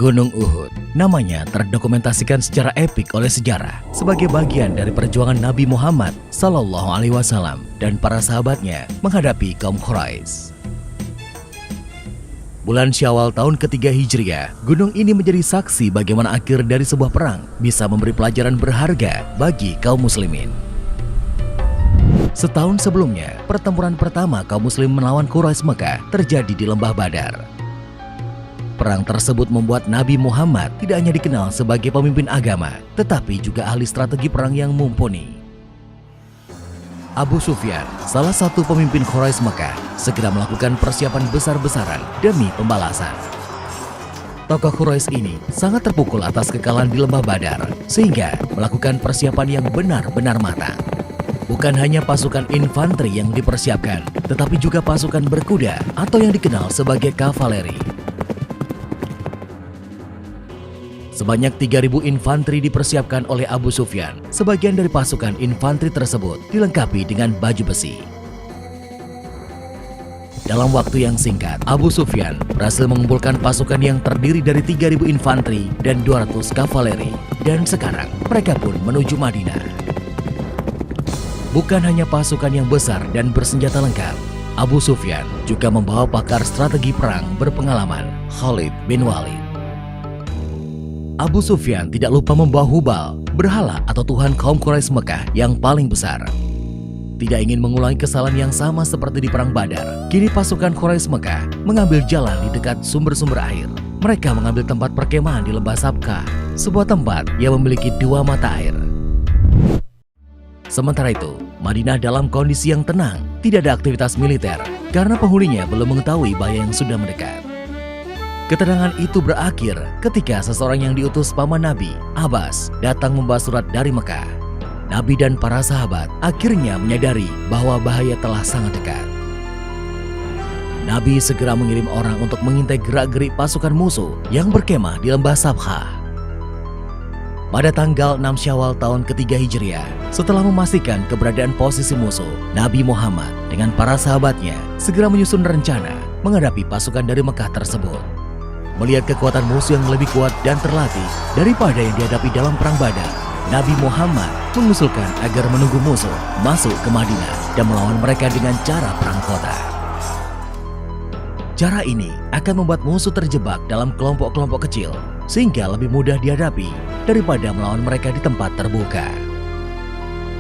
Gunung Uhud, namanya terdokumentasikan secara epik oleh sejarah sebagai bagian dari perjuangan Nabi Muhammad SAW dan para sahabatnya menghadapi kaum Quraisy. Bulan Syawal tahun ketiga Hijriah, gunung ini menjadi saksi bagaimana akhir dari sebuah perang bisa memberi pelajaran berharga bagi kaum muslimin. Setahun sebelumnya, pertempuran pertama kaum muslim melawan Quraisy Mekah terjadi di Lembah Badar. Perang tersebut membuat Nabi Muhammad tidak hanya dikenal sebagai pemimpin agama, tetapi juga ahli strategi perang yang mumpuni. Abu Sufyan, salah satu pemimpin Quraisy Mekah, segera melakukan persiapan besar-besaran demi pembalasan. Tokoh Quraisy ini sangat terpukul atas kekalahan di Lembah Badar, sehingga melakukan persiapan yang benar-benar matang. Bukan hanya pasukan infanteri yang dipersiapkan, tetapi juga pasukan berkuda atau yang dikenal sebagai kavaleri. Sebanyak 3.000 infanteri dipersiapkan oleh Abu Sufyan. Sebagian dari pasukan infanteri tersebut dilengkapi dengan baju besi. Dalam waktu yang singkat, Abu Sufyan berhasil mengumpulkan pasukan yang terdiri dari 3.000 infanteri dan 200 kavaleri. Dan sekarang mereka pun menuju Madinah. Bukan hanya pasukan yang besar dan bersenjata lengkap, Abu Sufyan juga membawa pakar strategi perang berpengalaman, Khalid bin Walid. Abu Sufyan tidak lupa membawa Hubal, berhala atau tuhan kaum Quraisy Mekah yang paling besar. Tidak ingin mengulangi kesalahan yang sama seperti di Perang Badar, kini pasukan Quraisy Mekah mengambil jalan di dekat sumber-sumber air. Mereka mengambil tempat perkemahan di Lembah Sabkhah, sebuah tempat yang memiliki 2 mata air. Sementara itu, Madinah dalam kondisi yang tenang, tidak ada aktivitas militer, karena penghuninya belum mengetahui bahaya yang sudah mendekat. Ketenangan itu berakhir ketika seseorang yang diutus paman Nabi, Abbas, datang membawa surat dari Mekah. Nabi dan para sahabat akhirnya menyadari bahwa bahaya telah sangat dekat. Nabi segera mengirim orang untuk mengintai gerak-gerik pasukan musuh yang berkemah di Lembah Sabkhah. Pada tanggal 6 Syawal tahun ketiga Hijriah, setelah memastikan keberadaan posisi musuh, Nabi Muhammad dengan para sahabatnya segera menyusun rencana menghadapi pasukan dari Mekah tersebut. Melihat kekuatan musuh yang lebih kuat dan terlatih daripada yang dihadapi dalam Perang Badar, Nabi Muhammad mengusulkan agar menunggu musuh masuk ke Madinah dan melawan mereka dengan cara perang kota. Cara ini akan membuat musuh terjebak dalam kelompok-kelompok kecil, sehingga lebih mudah dihadapi daripada melawan mereka di tempat terbuka.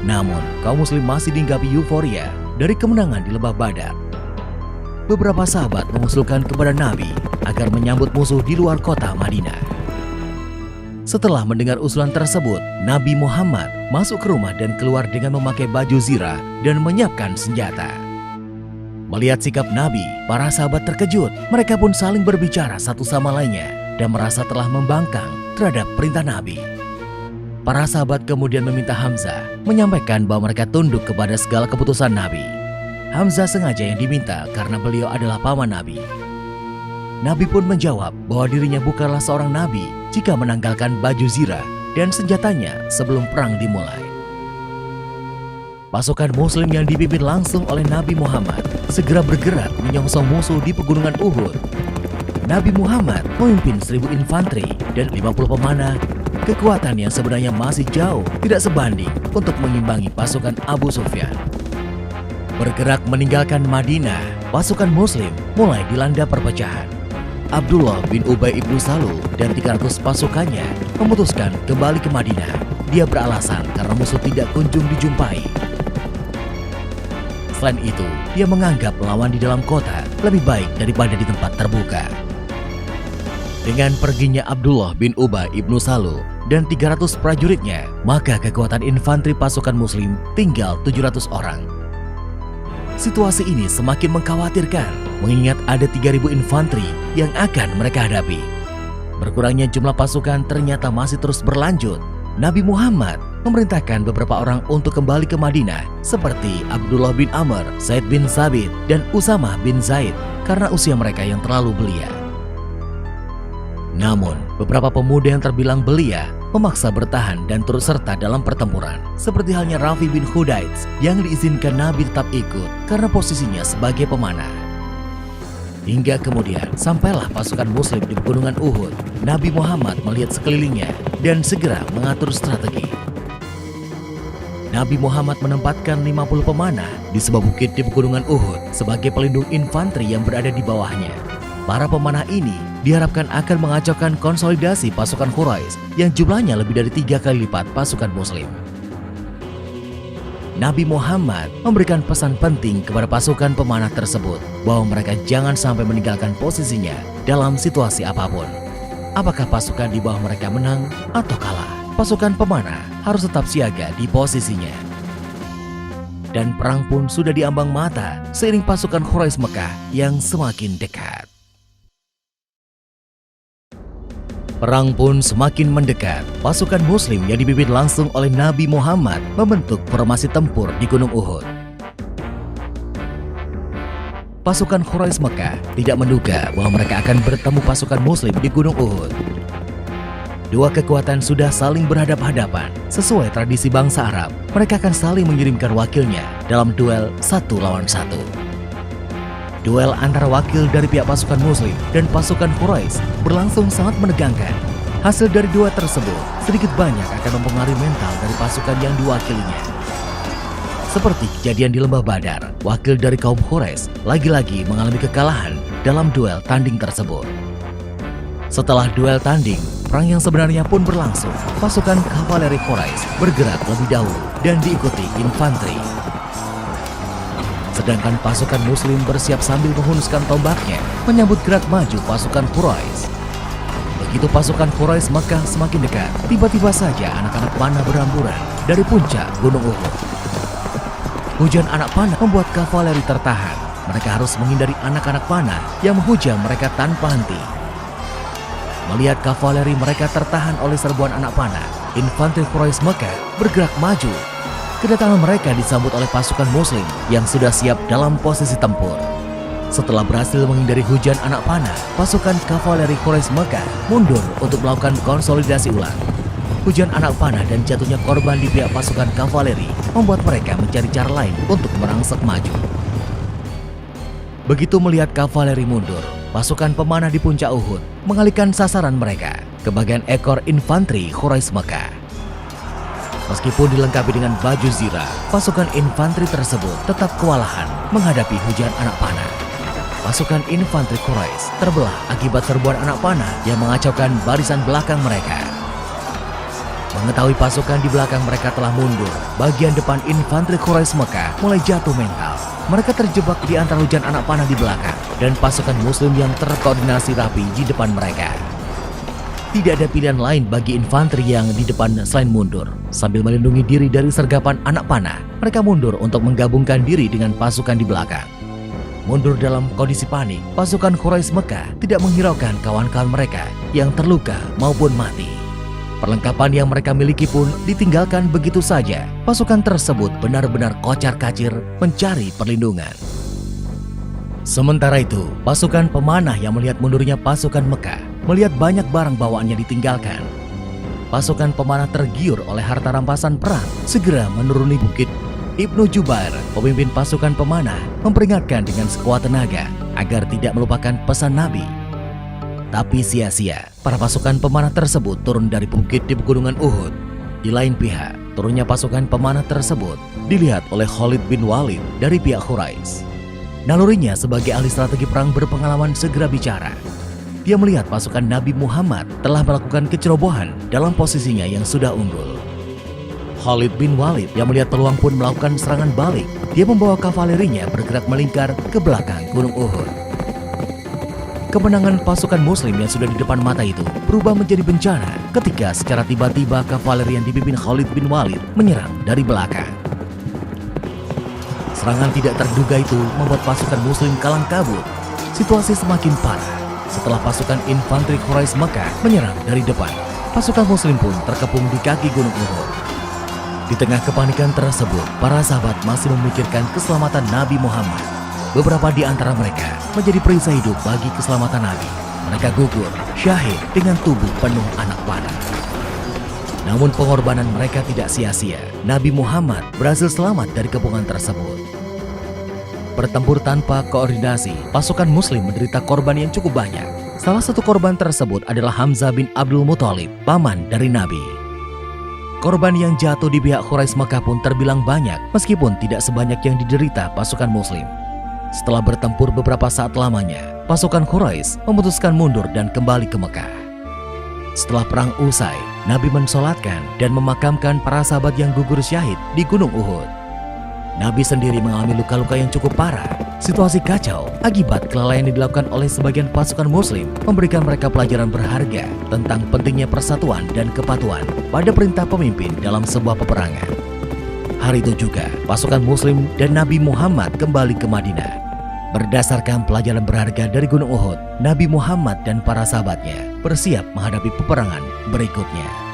Namun, kaum muslim masih dihinggapi euforia dari kemenangan di Lembah Badar. Beberapa sahabat mengusulkan kepada Nabi agar menyambut musuh di luar kota Madinah. Setelah mendengar usulan tersebut, Nabi Muhammad masuk ke rumah dan keluar dengan memakai baju zirah dan menyiapkan senjata. Melihat sikap Nabi, para sahabat terkejut. Mereka pun saling berbicara satu sama lainnya dan merasa telah membangkang terhadap perintah Nabi. Para sahabat kemudian meminta Hamzah menyampaikan bahwa mereka tunduk kepada segala keputusan Nabi. Hamzah sengaja yang diminta karena beliau adalah paman Nabi. Nabi pun menjawab bahwa dirinya bukanlah seorang nabi jika menanggalkan baju zirah dan senjatanya sebelum perang dimulai. Pasukan muslim yang dipimpin langsung oleh Nabi Muhammad segera bergerak menyongsong musuh di pegunungan Uhud. Nabi Muhammad memimpin 1.000 infanteri dan 50 pemanah, kekuatan yang sebenarnya masih jauh tidak sebanding untuk mengimbangi pasukan Abu Sufyan. Bergerak meninggalkan Madinah, pasukan muslim mulai dilanda perpecahan. Abdullah bin Ubay ibnu Salul dan 300 pasukannya memutuskan kembali ke Madinah. Dia beralasan karena musuh tidak kunjung dijumpai. Selain itu, dia menganggap melawan di dalam kota lebih baik daripada di tempat terbuka. Dengan perginya Abdullah bin Ubay ibnu Salul dan 300 prajuritnya, maka kekuatan infanteri pasukan muslim tinggal 700 orang. Situasi ini semakin mengkhawatirkan, mengingat ada 3.000 infanteri yang akan mereka hadapi. Berkurangnya jumlah pasukan ternyata masih terus berlanjut. Nabi Muhammad memerintahkan beberapa orang untuk kembali ke Madinah, seperti Abdullah bin Amr, Zaid bin Sabit, dan Usamah bin Zaid, karena usia mereka yang terlalu belia. Namun, beberapa pemuda yang terbilang belia memaksa bertahan dan turut serta dalam pertempuran, seperti halnya Rafi bin Khudaits yang diizinkan Nabi tetap ikut karena posisinya sebagai pemanah. Hingga kemudian sampailah pasukan muslim di pegunungan Uhud. Nabi Muhammad melihat sekelilingnya dan segera mengatur strategi. Nabi Muhammad menempatkan 50 pemanah di sebuah bukit di pegunungan Uhud sebagai pelindung infanteri yang berada di bawahnya. Para pemanah ini diharapkan akan mengacaukan konsolidasi pasukan Quraisy yang jumlahnya lebih dari 3 kali lipat pasukan muslim. Nabi Muhammad memberikan pesan penting kepada pasukan pemanah tersebut bahwa mereka jangan sampai meninggalkan posisinya dalam situasi apapun. Apakah pasukan di bawah mereka menang atau kalah, pasukan pemanah harus tetap siaga di posisinya. Dan perang pun sudah diambang mata seiring pasukan Quraisy Mekah yang semakin dekat. Perang pun semakin mendekat. Pasukan muslim yang dipimpin langsung oleh Nabi Muhammad membentuk formasi tempur di Gunung Uhud. Pasukan Quraisy Mekah tidak menduga bahwa mereka akan bertemu pasukan muslim di Gunung Uhud. Dua kekuatan sudah saling berhadap-hadapan. Sesuai tradisi bangsa Arab, mereka akan saling mengirimkan wakilnya dalam duel 1 lawan 1. Duel antara wakil dari pihak pasukan muslim dan pasukan Quraisy berlangsung sangat menegangkan. Hasil dari duel tersebut sedikit banyak akan mempengaruhi mental dari pasukan yang diwakilinya. Seperti kejadian di Lembah Badar, wakil dari kaum Quraisy lagi-lagi mengalami kekalahan dalam duel tanding tersebut. Setelah duel tanding, perang yang sebenarnya pun berlangsung. Pasukan kavaleri Quraisy bergerak lebih dahulu dan diikuti infanteri. Sedangkan pasukan muslim bersiap sambil menghunuskan tombaknya menyambut gerak maju pasukan Quraisy. Begitu pasukan Quraisy Mekah semakin dekat, tiba-tiba saja anak-anak panah berhamburan dari puncak Gunung Uhud. Hujan anak panah membuat kavaleri tertahan. Mereka harus menghindari anak-anak panah yang menghujam mereka tanpa henti. Melihat kavaleri mereka tertahan oleh serbuan anak panah, infanteri Quraisy Mekah bergerak maju. Kedatangan mereka disambut oleh pasukan muslim yang sudah siap dalam posisi tempur. Setelah berhasil menghindari hujan anak panah, pasukan kavaleri Quraisy Mekah mundur untuk melakukan konsolidasi ulang. Hujan anak panah dan jatuhnya korban di pihak pasukan kavaleri membuat mereka mencari cara lain untuk merangsek maju. Begitu melihat kavaleri mundur, pasukan pemanah di puncak Uhud mengalihkan sasaran mereka ke bagian ekor infanteri Quraisy Mekah. Meskipun dilengkapi dengan baju zirah, pasukan infanteri tersebut tetap kewalahan menghadapi hujan anak panah. Pasukan infanteri Quraisy terbelah akibat serbuan anak panah yang mengacaukan barisan belakang mereka. Mengetahui pasukan di belakang mereka telah mundur, bagian depan infanteri Quraisy Mekah mulai jatuh mental. Mereka terjebak di antara hujan anak panah di belakang dan pasukan muslim yang terkoordinasi rapi di depan mereka. Tidak ada pilihan lain bagi infanteri yang di depan selain mundur. Sambil melindungi diri dari sergapan anak panah, mereka mundur untuk menggabungkan diri dengan pasukan di belakang. Mundur dalam kondisi panik, pasukan Quraisy Mekah tidak menghiraukan kawan-kawan mereka yang terluka maupun mati. Perlengkapan yang mereka miliki pun ditinggalkan begitu saja. Pasukan tersebut benar-benar kocar-kacir mencari perlindungan. Sementara itu, pasukan pemanah yang melihat mundurnya pasukan Mekah melihat banyak barang bawaannya ditinggalkan. Pasukan pemanah tergiur oleh harta rampasan perang, segera menuruni bukit. Ibnu Jubair, pemimpin pasukan pemanah, memperingatkan dengan sekuat tenaga agar tidak melupakan pesan Nabi. Tapi sia-sia, para pasukan pemanah tersebut turun dari bukit di pegunungan Uhud. Di lain pihak, turunnya pasukan pemanah tersebut dilihat oleh Khalid bin Walid dari pihak Quraisy. Nalurinya sebagai ahli strategi perang berpengalaman segera bicara. Dia melihat pasukan Nabi Muhammad telah melakukan kecerobohan dalam posisinya yang sudah unggul. Khalid bin Walid yang melihat peluang pun melakukan serangan balik. Dia membawa kavalerinya bergerak melingkar ke belakang Gunung Uhud. Kemenangan pasukan muslim yang sudah di depan mata itu berubah menjadi bencana ketika secara tiba-tiba kavaleri yang dipimpin Khalid bin Walid menyerang dari belakang. Serangan tidak terduga itu membuat pasukan muslim kalang kabut. Situasi semakin parah setelah pasukan infanteri Quraisy Mekah menyerang dari depan. Pasukan muslim pun terkepung di kaki Gunung Uhud. Di tengah kepanikan tersebut, para sahabat masih memikirkan keselamatan Nabi Muhammad. Beberapa di antara mereka menjadi perisai hidup bagi keselamatan Nabi. Mereka gugur, syahid dengan tubuh penuh anak panah. Namun pengorbanan mereka tidak sia-sia. Nabi Muhammad berhasil selamat dari kepungan tersebut. bertempur tanpa koordinasi, pasukan Muslim menderita korban yang cukup banyak. Salah satu korban tersebut adalah Hamzah bin Abdul Muthalib, paman dari Nabi. Korban yang jatuh di pihak Quraisy Mekah pun terbilang banyak, meskipun tidak sebanyak yang diderita pasukan Muslim. Setelah bertempur beberapa saat lamanya, pasukan Quraisy memutuskan mundur dan kembali ke Mekah. Setelah perang usai, Nabi mensolatkan dan memakamkan para sahabat yang gugur syahid di Gunung Uhud. Nabi sendiri mengalami luka-luka yang cukup parah. Situasi kacau akibat kelalaian yang dilakukan oleh sebagian pasukan Muslim memberikan mereka pelajaran berharga tentang pentingnya persatuan dan kepatuhan pada perintah pemimpin dalam sebuah peperangan. Hari itu juga, pasukan Muslim dan Nabi Muhammad kembali ke Madinah. Berdasarkan pelajaran berharga dari Gunung Uhud, Nabi Muhammad dan para sahabatnya bersiap menghadapi peperangan berikutnya.